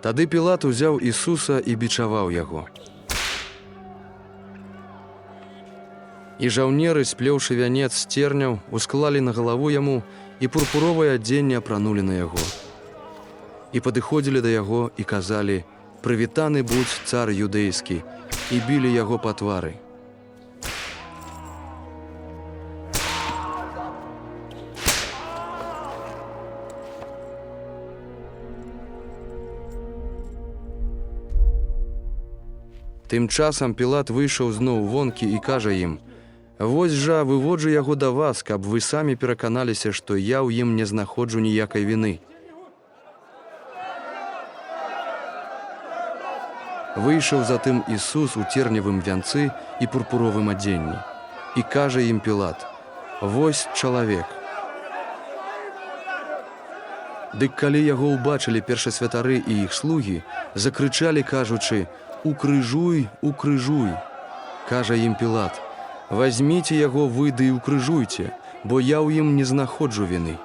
Тады Пілат узяў Ісуса і бичаваў яго. І жаўнеры, сплеўшы вянец з терняў, усклалі на галаву яму і пурпуровае адзенне апранулі на яго. І падыходзілі да яго і казалі: «Прывітаны будзь, цар юдэйскі», і білі яго па твары. Тым часам Пілат выйшаў зноў вонкі і кажа ім: «Вось жа выводжу яго да вас, каб вы самі пераканаліся, што я ў ім не знаходжу ніякай віны». Выйшаў затым Ісус у терневым вянцы і пурпуровым адзенні. І кажа ім Пілат: «Вось чалавек». Дык калі яго ўбачылі першасвятары і іх слугі, закрычалі, кажучы: «Укрыжуй, укрыжуй». Кажа ім Пілат: «Вазьміце яго вы ды і укрыжуйце, бо я ў ім не знаходжу віны».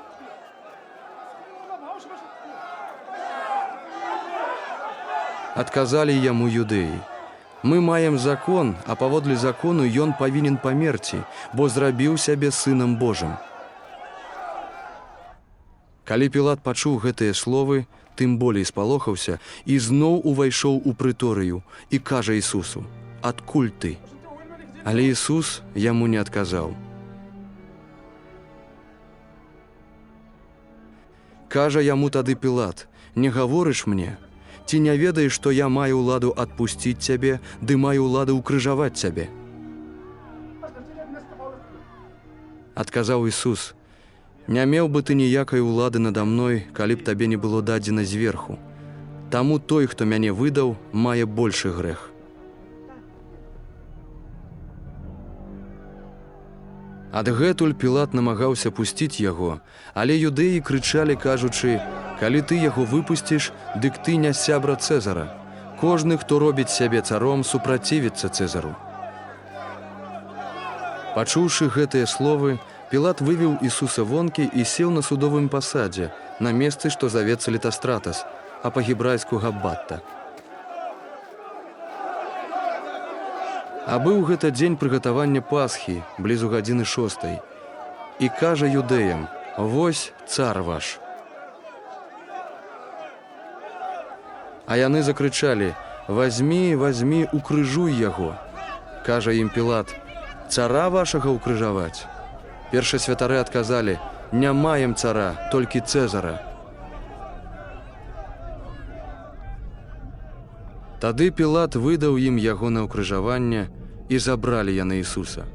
Адказалі яму юдэі: «Мы маем закон, а паводле закону ён павінен памерці, бо зрабіў сябе сынам Божым». Калі Пілат пачуў гэтыя словы, тым болей спалохаўся і зноў увайшоў у прыторыю і кажа Ісусу: «Адкуль ты?» Але Ісус яму не адказаў. Кажа яму тады Пілат: «Не гаворыш мне? Ці не ведаеш, што я маю ўладу адпусціць цябе, ды маю ўладу ўкрыжаваць цябе?» Адказаў Ісус: «Не меў бы ты ніякай улады надо мной, калі б табе не было дадзена зверху. Таму той, хто мяне выдаў, мае большы грэх». Адгэтуль Пілат намагаўся пусціць яго, але юдэі крычалі, кажучы: «Калі ты яго выпусціш, дык ты не сябра Цэзара. Кожны, хто робіць сябе царом, супрацівіцца Цэзару». Пачуўшы гэтыя словы, Пілат вывеў Ісуса вонкі і сеў на судовым пасадзе, на месцы, што завецца Літастратас, а па-гебрайску Габбата. А быў гэта дзень прыгатавання Пасхі, блізу гадзіны 6. І кажа юдэям: «Вось цар ваш». А яны закрычалі: «Вазьмі, вазьмі, укрыжуй яго». Кажа ім Пілат: «Цара вашага укрыжаваць?» Першасвятары адказалі: «Не маем цара, толькі Цэзара». Тады Пілат выдаў ім яго на ўкрыжаванне, і забралі яны Ісуса.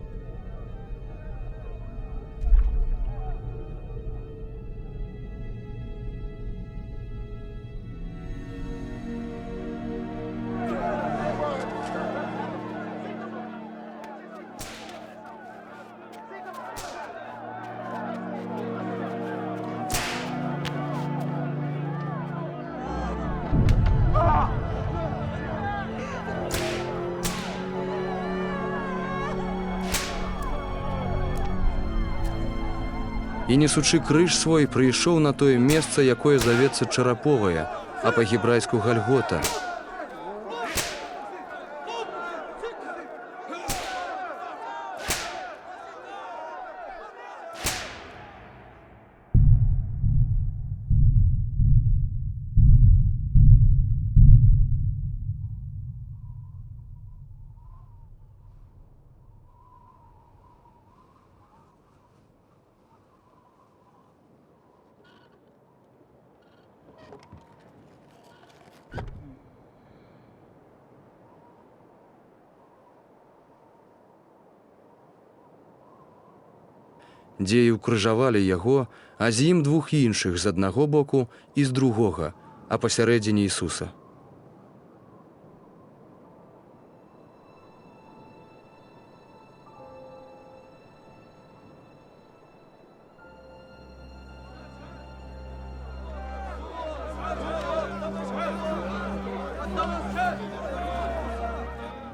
І, несучы крыж свой, прыйшоў на тое месца, якое завецца Чараповае, а па-гебрайску Гальгота. Дзе і ўкрыжавалі яго, а з ім двух іншых з аднаго боку і з другога, а пасярэдзіне Ісуса.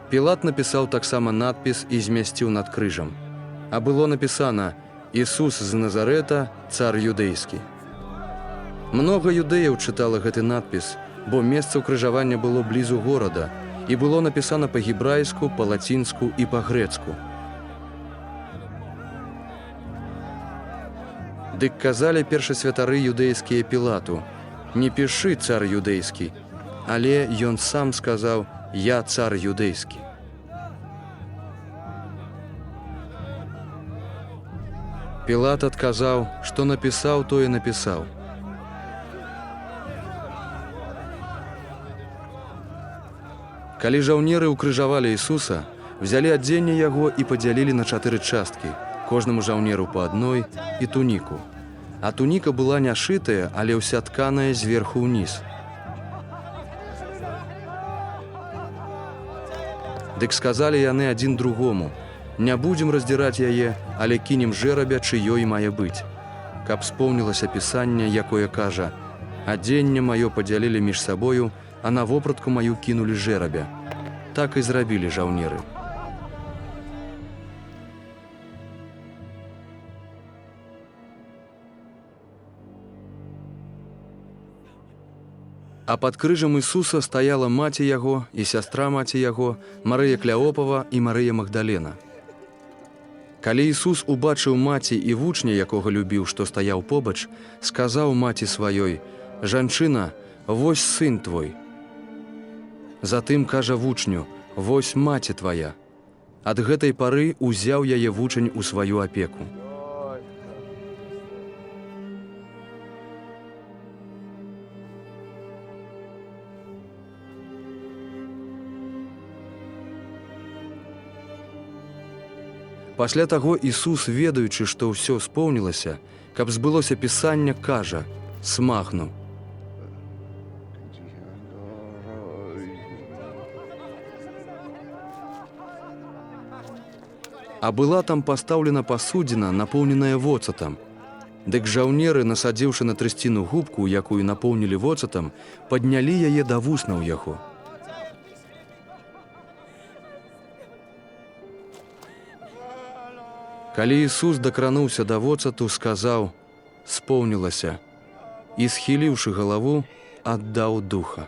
Пілат напісаў таксама надпіс і змясціў над крыжам. А было напісана: «Ісус з Назарэта, цар юдэйскі». Многа юдэяў чытала гэты надпіс, бо месца ўкрыжавання было блізу горада і было напісана па-гебрайску, па-лацінску і па-грэцку. Дык казалі першасвятары юдэйскія Пілату: «Не пішы цар юдэйскі», але ён сам сказаў: «Я цар юдэйскі». Пілат адказаў, што напісаў, тое напісаў. Калі жаўнеры ўкрыжавалі Ісуса, взялі адзенне яго і падзялілі на 4 часткі, кожнаму жаўнеру па адной і туніку. А туніка была не шытая, але ўся тканая зверху ўніз. Дык сказалі яны адзін другому: «Не будзем раздзіраць яе, але кінем жэрабя, чыёй мае быць». Каб споўнілася пісанне, якое кажа: «Адзенне маё падзялілі між сабою, а на вопратку маю кінулі жэрабя». Так і зрабілі жаўнеры. А пад крыжам Ісуса стаяла маці яго і сястра маці яго, Марыя Кляопава і Марыя Магдалена. Калі Ісус убачыў маці і вучня, якога любіў, што стаяў побач, сказаў маці сваёй: «Жанчына, вось сын твой». Затым кажа вучню: «Вось маці твая». Ад гэтай пары узяў яе вучань у сваю апеку. Пасля таго Ісус, ведаючы, што ўсё споўнілася, каб збылося пісанне, кажа: «Смагну». А была там пастаўлена пасудзіна, напоўненая воцатам. Дык жаўнеры, насадзіўшы на трысціну губку, якую напоўнілі воцатам, паднялі яе да вуснаў яго. Калі Ісус дакрануўся да воцату, сказаў: «Споўнілася», і, схіліўшы галаву, аддаў духа.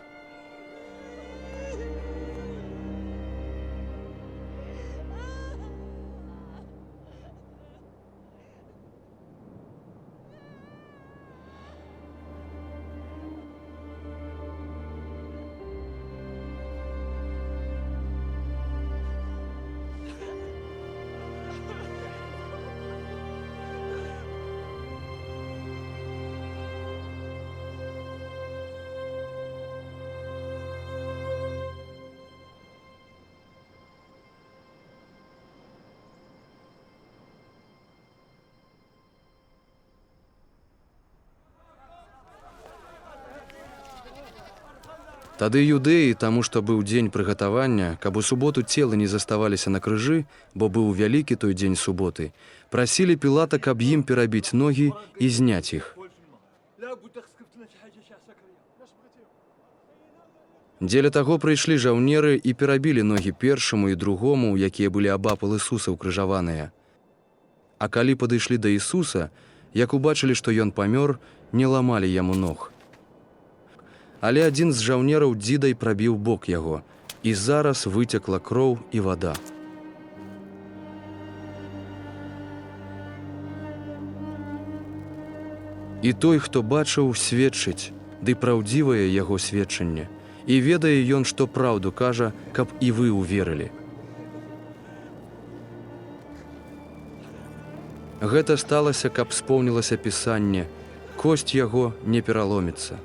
Тады юдэі, таму што быў дзень прыгатавання, каб у суботу целы не заставаліся на крыжы, бо быў вялікі той дзень суботы, прасілі Пілата, каб ім перабіць ногі і зняць іх. Дзеля таго прыйшлі жаўнеры і перабілі ногі першаму і другому, якія былі абапал Ісуса ўкрыжаваныя. А калі падышлі да Ісуса, як убачылі, што ён памёр, не ламалі яму ног. Але адзін з жаўнераў дзідай прабіў бок яго, і зараз выцекла кроў і вада. І той, хто бачыў, сведчыць, ды праўдзівае яго сведчанне, і ведае ён, што праўду кажа, каб і вы ўверылі. Гэта сталася, каб споўнілася пісанне: «Косць яго не пераломіцца».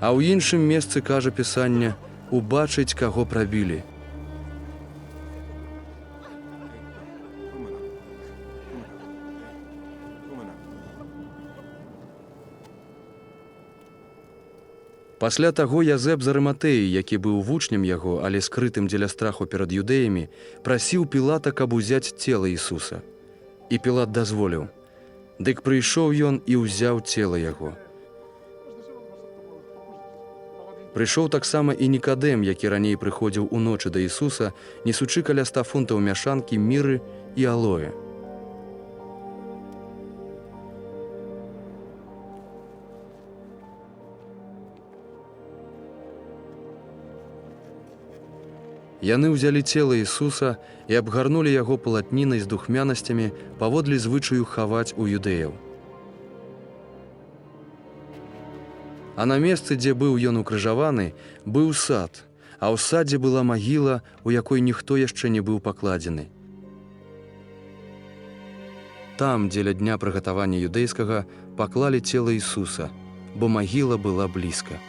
А ў іншым месцы кажа пісанне: «Убачыць, каго прабілі». Пасля таго Язэп з Арыматэі, які быў вучнем яго, але скрытым дзеля страху перад юдэямі, прасіў Пілата, каб узяць цела Ісуса. І Пілат дазволіў. Дык прыйшоў ён і ўзяў цела яго. Прыйшоў таксама і Нікадэм, які раней прыходзіў уночы да Ісуса, несучы каля 100 фунтаў мяшанкі міры і алоэ. Яны ўзялі цела Ісуса і абгарнулі яго палатнінай з духмянасцямі паводле звычаю хаваць у юдэяў. А на месцы, дзе быў ён укрыжаваны, быў сад, а ў садзе была магіла, у якой ніхто яшчэ не быў пакладзены. Там, дзеля дня прыгатавання юдэйскага, паклалі цела Ісуса, бо магіла была блізка.